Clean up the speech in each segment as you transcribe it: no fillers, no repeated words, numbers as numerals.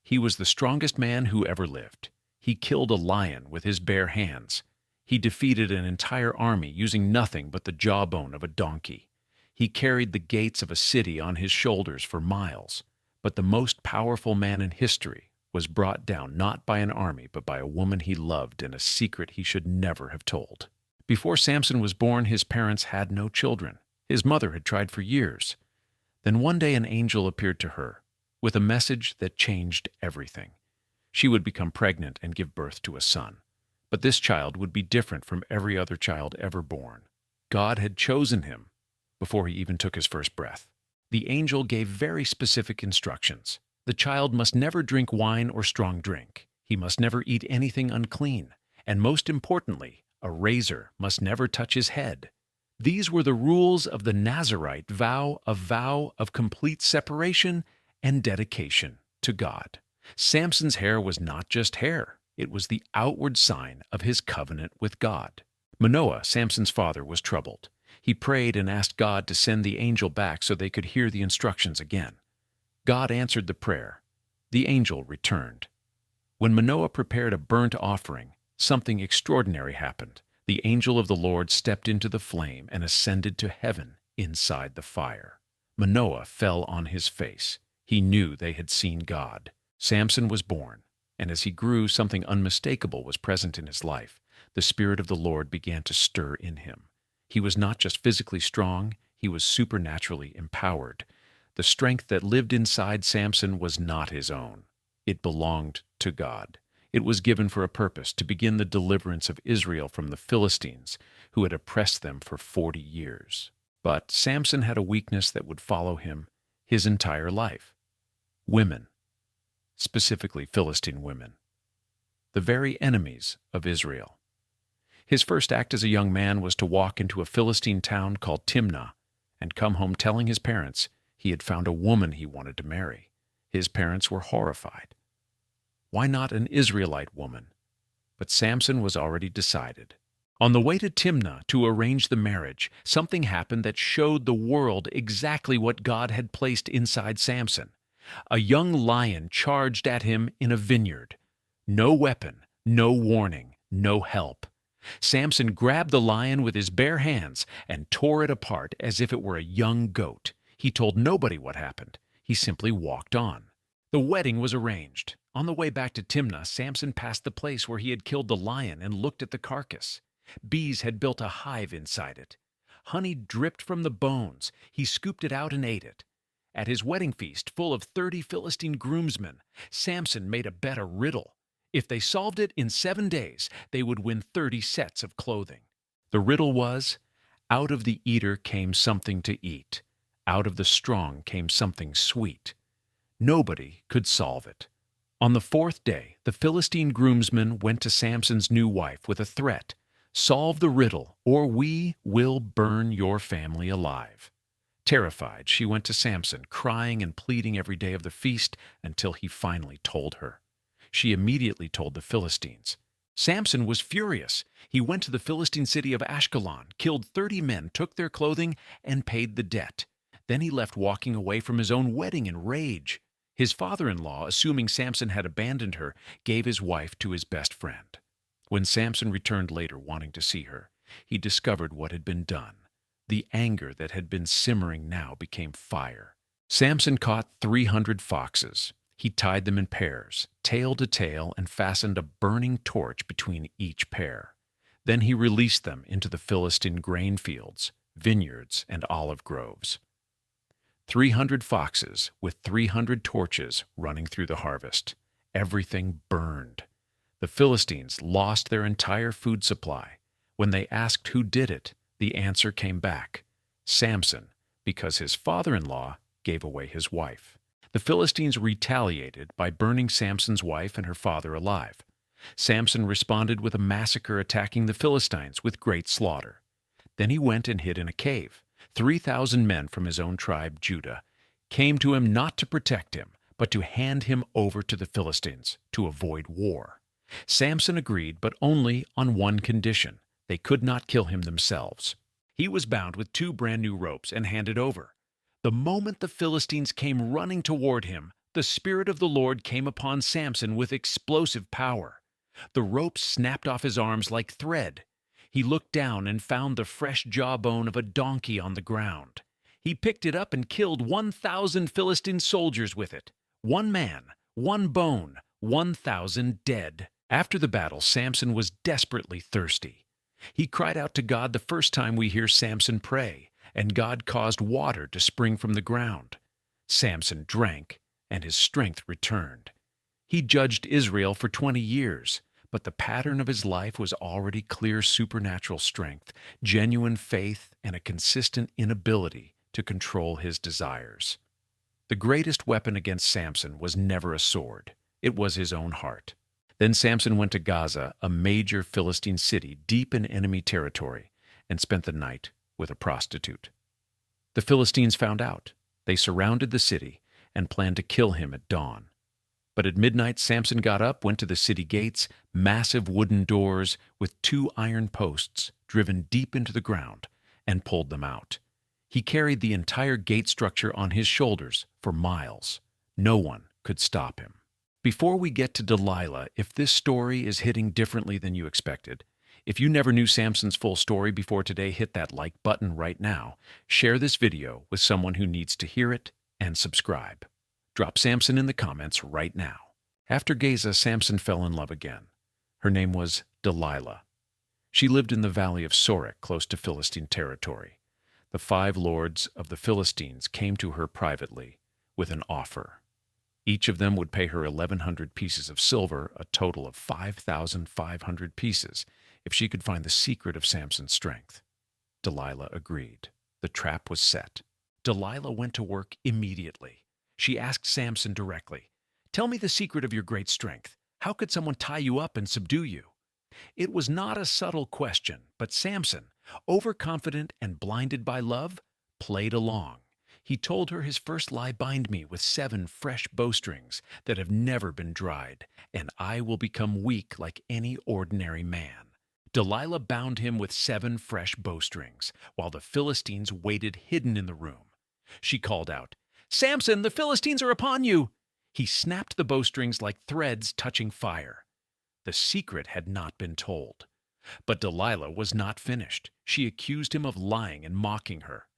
He was the strongest man who ever lived. He killed a lion with his bare hands. He defeated an entire army using nothing but the jawbone of a donkey. He carried the gates of a city on his shoulders for miles. But the most powerful man in history was brought down not by an army but by a woman he loved in a secret he should never have told. Before Samson was born, his parents had no children. His mother had tried for years. Then one day an angel appeared to her with a message that changed everything. She would become pregnant and give birth to a son. But this child would be different from every other child ever born. God had chosen him before he even took his first breath. The angel gave very specific instructions. The child must never drink wine or strong drink. He must never eat anything unclean. And most importantly, a razor must never touch his head. These were the rules of the Nazirite vow, a vow of complete separation and dedication to God. Samson's hair was not just hair. It was the outward sign of his covenant with God. Manoah, Samson's father, was troubled. He prayed and asked God to send the angel back so they could hear the instructions again. God answered the prayer. The angel returned. When Manoah prepared a burnt offering, something extraordinary happened. The angel of the Lord stepped into the flame and ascended to heaven inside the fire. Manoah fell on his face. He knew they had seen God. Samson was born, and as he grew, something unmistakable was present in his life. The Spirit of the Lord began to stir in him. He was not just physically strong, he was supernaturally empowered. The strength that lived inside Samson was not his own. It belonged to God. It was given for a purpose, to begin the deliverance of Israel from the Philistines, who had oppressed them for 40 years. But Samson had a weakness that would follow him his entire life. Women, specifically Philistine women, the very enemies of Israel. His first act as a young man was to walk into a Philistine town called Timnah and come home telling his parents he had found a woman he wanted to marry. His parents were horrified. Why not an Israelite woman? But Samson was already decided. On the way to Timnah to arrange the marriage, something happened that showed the world exactly what God had placed inside Samson. A young lion charged at him in a vineyard. No weapon, no warning, no help. Samson grabbed the lion with his bare hands and tore it apart as if it were a young goat. He told nobody what happened. He simply walked on. The wedding was arranged. On the way back to Timnah, Samson passed the place where he had killed the lion and looked at the carcass. Bees had built a hive inside it. Honey dripped from the bones. He scooped it out and ate it. At his wedding feast, full of 30 Philistine groomsmen, Samson made a bet, a riddle. If they solved it in 7 days, they would win 30 sets of clothing. The riddle was, out of the eater came something to eat. Out of the strong came something sweet. Nobody could solve it. On the 4th day, the Philistine groomsmen went to Samson's new wife with a threat. Solve the riddle, or we will burn your family alive. Terrified, she went to Samson, crying and pleading every day of the feast until he finally told her. She immediately told the Philistines. Samson was furious. He went to the Philistine city of Ashkelon, killed 30 men, took their clothing, and paid the debt. Then he left, walking away from his own wedding in rage. His father-in-law, assuming Samson had abandoned her, gave his wife to his best friend. When Samson returned later wanting to see her, he discovered what had been done. The anger that had been simmering now became fire. Samson caught 300 foxes. He tied them in pairs, tail to tail, and fastened a burning torch between each pair. Then he released them into the Philistine grain fields, vineyards, and olive groves. 300 foxes with 300 torches running through the harvest. Everything burned. The Philistines lost their entire food supply. When they asked who did it, the answer came back: Samson, because his father-in-law gave away his wife. The Philistines retaliated by burning Samson's wife and her father alive. Samson responded with a massacre, attacking the Philistines with great slaughter. Then he went and hid in a cave. 3,000 men from his own tribe, Judah, came to him not to protect him, but to hand him over to the Philistines to avoid war. Samson agreed, but only on one condition: they could not kill him themselves. He was bound with 2 brand new ropes and handed over. The moment the Philistines came running toward him, The Spirit of the Lord came upon Samson with explosive power. The ropes snapped off his arms like thread. He looked down and found the fresh jawbone of a donkey on the ground. He picked it up and killed 1,000 Philistine soldiers with it. One man, one bone, 1,000 dead. After the battle, Samson was desperately thirsty. He cried out to God the first time we hear Samson pray, and God caused water to spring from the ground. Samson drank, and his strength returned. He judged Israel for 20 years, but the pattern of his life was already clear supernatural strength, genuine faith, and a consistent inability to control his desires. The greatest weapon against Samson was never a sword. It was his own heart. Then Samson went to Gaza, a major Philistine city deep in enemy territory, and spent the night with a prostitute. The Philistines found out. They surrounded the city and planned to kill him at dawn. But at midnight, Samson got up, went to the city gates, massive wooden doors with 2 iron posts driven deep into the ground, and pulled them out. He carried the entire gate structure on his shoulders for miles. No one could stop him. Before we get to Delilah, if this story is hitting differently than you expected, if you never knew Samson's full story before today, hit that like button right now. Share this video with someone who needs to hear it, and subscribe. Drop Samson in the comments right now. After Gaza, Samson fell in love again. Her name was Delilah. She lived in the valley of Sorek, close to Philistine territory. The 5 lords of the Philistines came to her privately with an offer. Each of them would pay her 1,100 pieces of silver, a total of 5,500 pieces, if she could find the secret of Samson's strength. Delilah agreed. The trap was set. Delilah went to work immediately. She asked Samson directly, "Tell me the secret of your great strength. How could someone tie you up and subdue you?" It was not a subtle question, but Samson, overconfident and blinded by love, played along. He told her his first lie: "Bind me with 7 fresh bowstrings that have never been dried, and I will become weak like any ordinary man." Delilah bound him with 7 fresh bowstrings, while the Philistines waited hidden in the room. She called out, "Samson, the Philistines are upon you!" He snapped the bowstrings like threads touching fire. The secret had not been told. But Delilah was not finished. She accused him of lying and mocking her.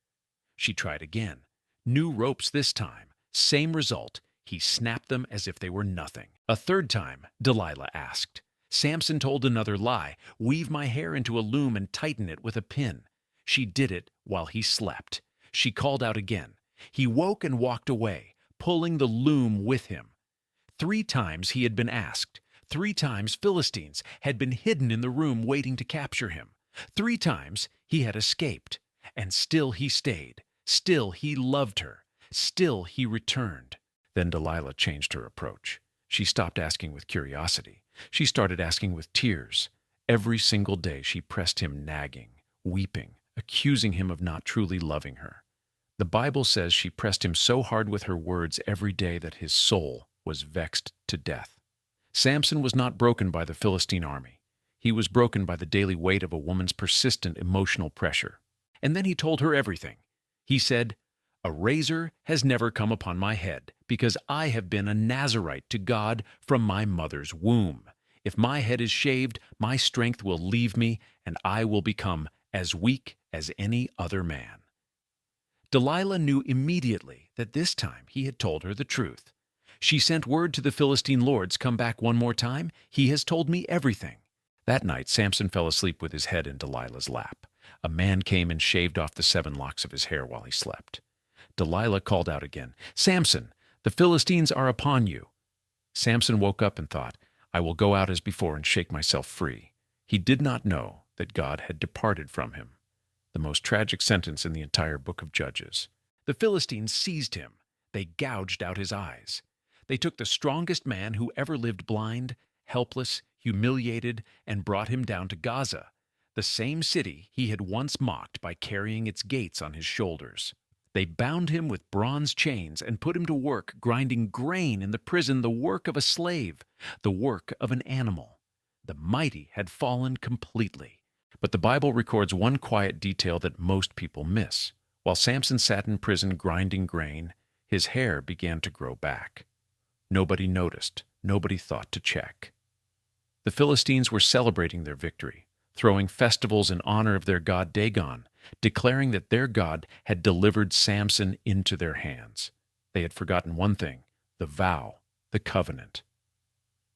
She tried again. New ropes this time. Same result. He snapped them as if they were nothing. A third time, Delilah asked. Samson told another lie: "Weave my hair into a loom and tighten it with a pin." She did it while he slept. She called out again. He woke and walked away, pulling the loom with him. 3 times he had been asked. 3 times Philistines had been hidden in the room waiting to capture him. 3 times he had escaped. And still he stayed. Still he loved her. Still he returned. Then Delilah changed her approach. She stopped asking with curiosity. She started asking with tears. Every single day she pressed him, nagging, weeping, accusing him of not truly loving her. The Bible says she pressed him so hard with her words every day that his soul was vexed to death. Samson was not broken by the Philistine army. He was broken by the daily weight of a woman's persistent emotional pressure. And then he told her everything. He said, "A razor has never come upon my head, because I have been a Nazirite to God from my mother's womb. If my head is shaved, my strength will leave me, and I will become as weak as any other man." Delilah knew immediately that this time he had told her the truth. She sent word to the Philistine lords, "Come back one more time. He has told me everything." That night, Samson fell asleep with his head in Delilah's lap. A man came and shaved off the 7 locks of his hair while he slept. Delilah called out again, "Samson, the Philistines are upon you." Samson woke up and thought, "I will go out as before and shake myself free." He did not know that God had departed from him. The most tragic sentence in the entire book of Judges. The Philistines seized him. They gouged out his eyes. They took the strongest man who ever lived, blind, helpless, humiliated, and brought him down to Gaza, the same city he had once mocked by carrying its gates on his shoulders. They bound him with bronze chains and put him to work grinding grain in the prison, the work of a slave, the work of an animal. The mighty had fallen completely. But the Bible records one quiet detail that most people miss. While Samson sat in prison grinding grain, his hair began to grow back. Nobody noticed. Nobody thought to check. The Philistines were celebrating their victory, throwing festivals in honor of their god Dagon, declaring that their god had delivered Samson into their hands. They had forgotten one thing: the vow, the covenant.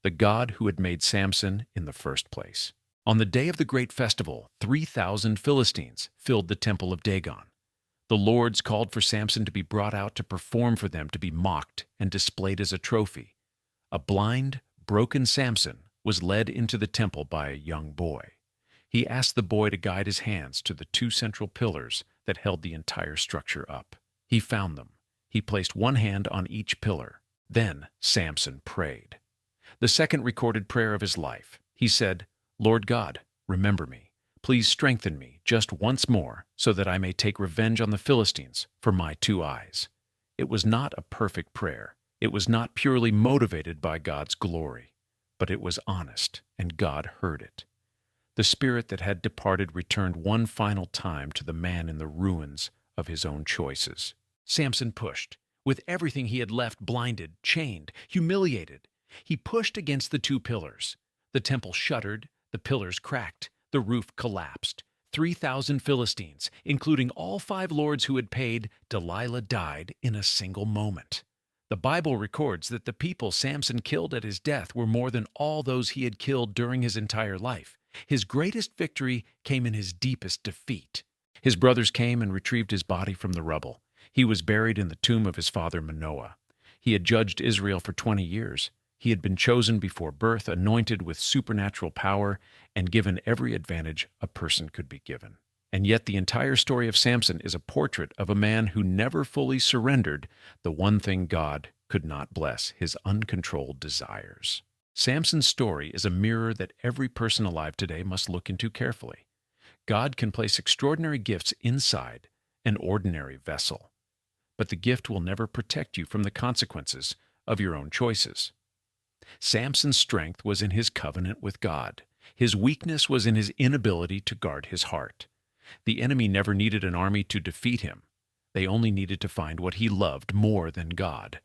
The God who had made Samson in the first place. On the day of the great festival, 3,000 Philistines filled the temple of Dagon. The lords called for Samson to be brought out to perform for them, to be mocked and displayed as a trophy. A blind, broken Samson was led into the temple by a young boy. He asked the boy to guide his hands to the two central pillars that held the entire structure up. He found them. He placed one hand on each pillar. Then Samson prayed. The second recorded prayer of his life. He said, "Lord God, remember me. Please strengthen me just once more so that I may take revenge on the Philistines for my 2 eyes." It was not a perfect prayer. It was not purely motivated by God's glory, but it was honest, and God heard it. The spirit that had departed returned one final time to the man in the ruins of his own choices. Samson pushed, with everything he had left blinded, chained, humiliated. He pushed against the 2 pillars. The temple shuddered, the pillars cracked, the roof collapsed. 3,000 Philistines, including all 5 lords who had paid, Delilah died in a single moment. The Bible records that the people Samson killed at his death were more than all those he had killed during his entire life. His greatest victory came in his deepest defeat. His brothers came and retrieved his body from the rubble. He was buried in the tomb of his father Manoah. He had judged Israel for 20 years. He had been chosen before birth, anointed with supernatural power, and given every advantage a person could be given. And yet the entire story of Samson is a portrait of a man who never fully surrendered the one thing God could not bless: his uncontrolled desires. Samson's story is a mirror that every person alive today must look into carefully. God can place extraordinary gifts inside an ordinary vessel, but the gift will never protect you from the consequences of your own choices. Samson's strength was in his covenant with God. His weakness was in his inability to guard his heart. The enemy never needed an army to defeat him. They only needed to find what he loved more than God.